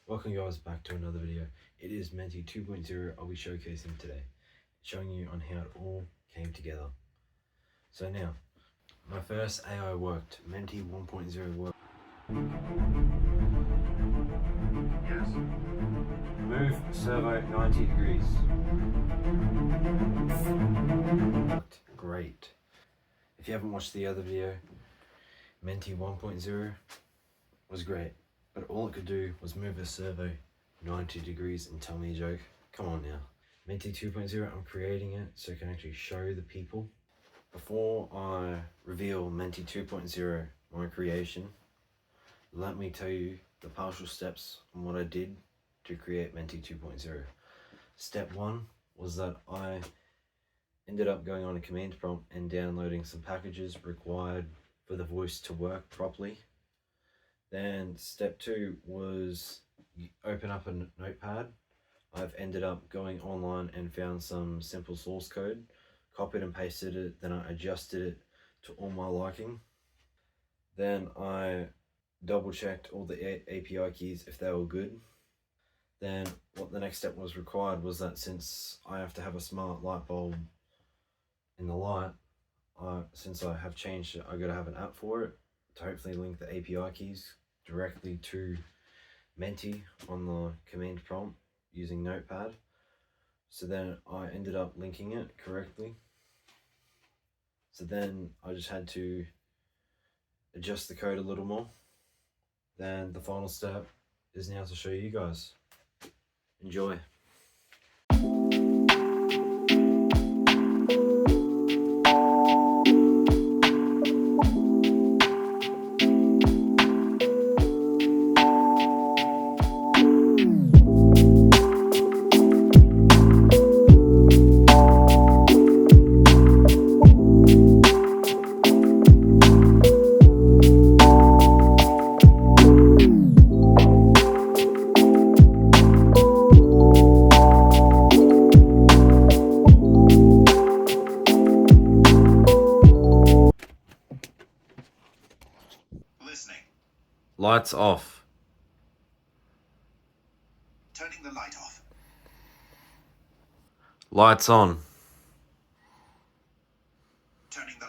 Welcome guys back to another video. It is MENTY 2.0 I'll be showcasing today, showing you on how it all came together. So now, my first AI worked, MENTY 1.0 worked. Yes. Move servo 90 degrees. Worked great. If you haven't watched the other video, MENTY 1.0 was great. But all it could do was move a servo 90 degrees and tell me a joke. Come on now. MENTY 2.0, I'm creating it so I can actually show the people. Before I reveal MENTY 2.0, my creation, let me tell you the partial steps on what I did to create MENTY 2.0. Step 1 was that I ended up going on a command prompt and downloading some packages required for the voice to work properly. Then step 2 was open up a notepad. I've ended up going online and found some simple source code, copied and pasted it, then I adjusted it to all my liking. Then I double checked all the API keys if they were good. Then what the next step was required was that since I have to have a smart light bulb in the light, since I have changed it, I gotta have an app for it to hopefully link the API keys directly to MENTY on the command prompt using Notepad. So then I ended up linking it correctly. So then I just had to adjust the code a little more. Then the final step is now to show you guys. Enjoy. Listening. Lights off. Turning the light off. Lights on. Turning the